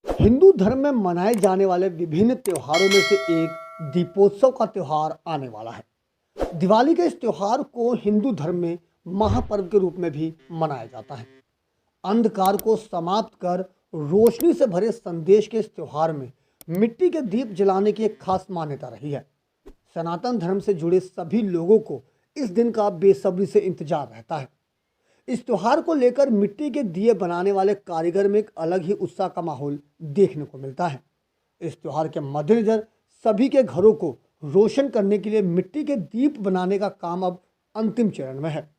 हिंदू धर्म में मनाए जाने वाले विभिन्न त्योहारों में से एक दीपोत्सव का त्योहार आने वाला है। दिवाली के इस त्योहार को हिंदू धर्म में महापर्व के रूप में भी मनाया जाता है। अंधकार को समाप्त कर रोशनी से भरे संदेश के इस त्योहार में मिट्टी के दीप जलाने की एक खास मान्यता रही है। सनातन धर्म से जुड़े सभी लोगों को इस दिन का बेसब्री से इंतजार रहता है। इस त्योहार को लेकर मिट्टी के दिए बनाने वाले कारीगर में एक अलग ही उत्साह का माहौल देखने को मिलता है। इस त्योहार के मद्देनजर सभी के घरों को रोशन करने के लिए मिट्टी के दीप बनाने का काम अब अंतिम चरण में है।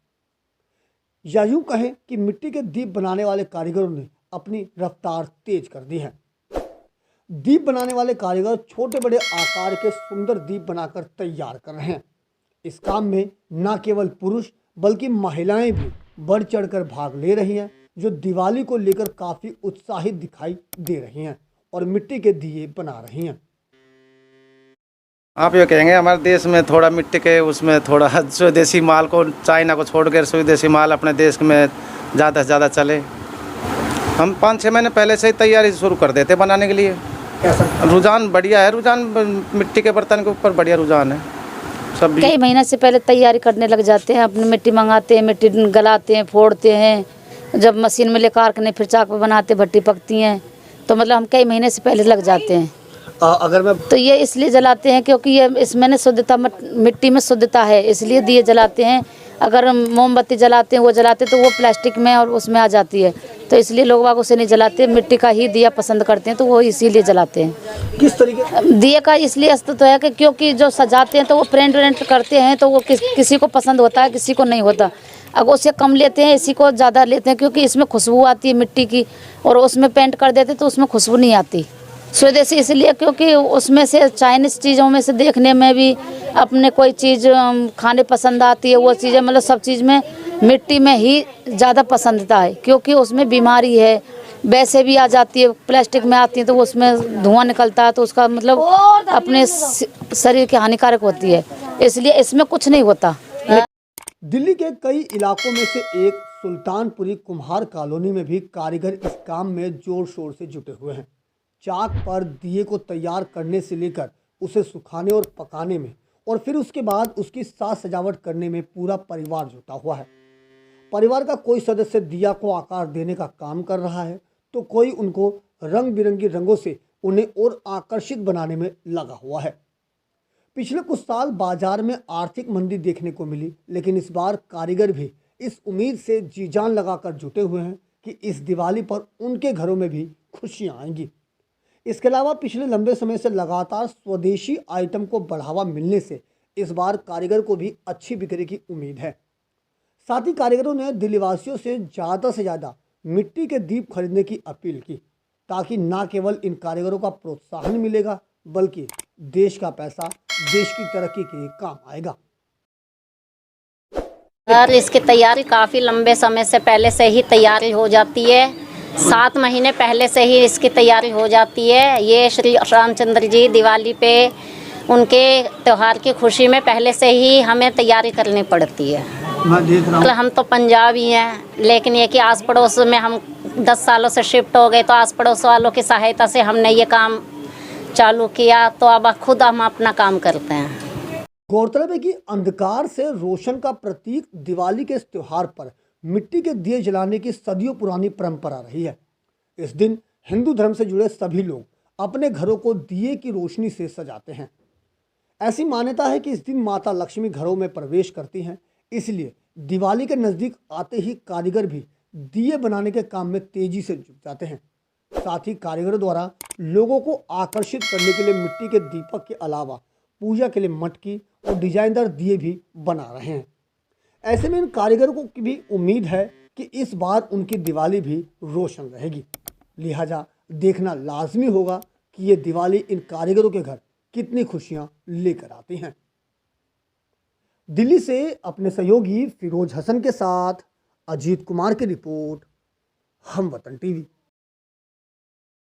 या यूं कहें कि मिट्टी के दीप बनाने वाले कारीगरों ने अपनी रफ्तार तेज कर दी है। दीप बनाने वाले कारीगर छोटे बड़े आकार के सुंदर दीप बनाकर तैयार कर रहे हैं। इस काम में न केवल पुरुष बल्कि महिलाएं भी बढ़ चढ़कर भाग ले रही हैं, जो दिवाली को लेकर काफी उत्साहित दिखाई दे रही हैं और मिट्टी के दिए बना रही हैं। आप ये कहेंगे हमारे देश में थोड़ा मिट्टी के उसमें थोड़ा स्वदेशी माल को, चाइना को छोड़कर स्वदेशी माल अपने देश में ज़्यादा से ज़्यादा चले। हम 5-6 महीने पहले से ही तैयारी शुरू कर देते बनाने के लिए। रुझान बढ़िया है, रुझान मिट्टी के बर्तन के ऊपर बढ़िया रुझान है। सब कई महीने से पहले तैयारी करने लग जाते हैं, अपनी मिट्टी मंगाते हैं, मिट्टी गलाते हैं, फोड़ते हैं, जब मशीन में लेकर के फिर चाक पे बनाते, भट्टी पकती हैं, तो मतलब हम कई महीने से पहले लग जाते हैं। अगर मैं तो ये इसलिए जलाते हैं क्योंकि ये इसमें न शुद्धता, मिट्टी में शुद्धता है, इसलिए दिए जलाते हैं। अगर मोमबत्ती जलाते हैं, वो जलाते तो वो प्लास्टिक में और उसमें आ जाती है, तो इसलिए लोग बाग उसे नहीं जलाते, मिट्टी का ही दिया पसंद करते हैं, तो वो इसीलिए जलाते हैं। किस तरीके दिए का इसलिए अस्तित्व है कि क्योंकि जो सजाते हैं तो वो प्रिंट व्रेंट करते हैं, तो वो किसी को पसंद होता है, किसी को नहीं होता। अगर उससे कम लेते हैं, इसी को ज़्यादा लेते हैं, क्योंकि इसमें खुशबू आती है मिट्टी की, और उसमें पेंट कर देते तो उसमें खुशबू नहीं आती। स्वदेशी इसलिए क्योंकि उसमें से चाइनीज़ चीज़ों में से देखने में भी अपने कोई चीज़ खाने पसंद आती है, वो चीज़ें मतलब सब चीज़ में मिट्टी में ही ज़्यादा पसंदता है, क्योंकि उसमें बीमारी है, वैसे भी आ जाती है, प्लास्टिक में आती है तो उसमें धुआं निकलता है, तो उसका मतलब अपने शरीर के हानिकारक होती है, इसलिए इसमें कुछ नहीं होता। दिल्ली के कई इलाकों में से एक सुल्तानपुरी कुम्हार कॉलोनी में भी कारीगर इस काम में जोर शोर से जुटे हुए हैं। चाक पर दिए को तैयार करने से लेकर उसे सुखाने और पकाने में, और फिर उसके बाद उसकी साज सजावट करने में पूरा परिवार जुटा हुआ है। परिवार का कोई सदस्य दिया को आकार देने का काम कर रहा है, तो कोई उनको रंग बिरंगी रंगों से उन्हें और आकर्षित बनाने में लगा हुआ है। पिछले कुछ साल बाजार में आर्थिक मंदी देखने को मिली, लेकिन इस बार कारीगर भी इस उम्मीद से जी जान लगाकर जुटे हुए हैं कि इस दिवाली पर उनके घरों में भी खुशियां आएंगी। इसके अलावा पिछले लंबे समय से लगातार स्वदेशी आइटम को बढ़ावा मिलने से इस बार कारीगर को भी अच्छी बिक्री की उम्मीद है। साथ ही कारीगरों ने दिल्लीवासियों से ज़्यादा मिट्टी के दीप खरीदने की अपील की, ताकि न केवल इन कारीगरों का प्रोत्साहन मिलेगा, बल्कि देश का पैसा देश की तरक्की के लिए काम आएगा। और इसकी तैयारी काफ़ी लंबे समय से पहले से ही तैयारी हो जाती है। 7 महीने पहले से ही इसकी तैयारी हो जाती है। ये श्री रामचंद्र जी दिवाली पे उनके त्यौहार की खुशी में पहले से ही हमें तैयारी करनी पड़ती है। मैं देख रहा हूँ, हम तो पंजाबी हैं, लेकिन ये कि आस पड़ोस में हम 10 सालों से शिफ्ट हो गए, तो आस पड़ोस वालों की सहायता से हमने ये काम चालू किया, तो अब खुद हम अपना काम करते हैं। गौरतलब है कि अंधकार से रोशन का प्रतीक दिवाली के इस त्योहार पर मिट्टी के दिए जलाने की सदियों पुरानी परंपरा रही है। इस दिन हिंदू धर्म से जुड़े सभी लोग अपने घरों को दिए की रोशनी से सजाते हैं। ऐसी मान्यता है कि इस दिन माता लक्ष्मी घरों में प्रवेश करती हैं, इसलिए दिवाली के नज़दीक आते ही कारीगर भी दिए बनाने के काम में तेजी से जुट जाते हैं। साथ ही कारीगरों द्वारा लोगों को आकर्षित करने के लिए मिट्टी के दीपक के अलावा पूजा के लिए मटकी और डिजाइनदार दिए भी बना रहे हैं। ऐसे में इन कारीगरों को भी उम्मीद है कि इस बार उनकी दिवाली भी रोशन रहेगी। लिहाजा देखना लाजमी होगा कि ये दिवाली इन कारीगरों के घर कितनी खुशियां लेकर आती हैं। दिल्ली से अपने सहयोगी फिरोज हसन के साथ अजीत कुमार की रिपोर्ट, हम वतन टीवी।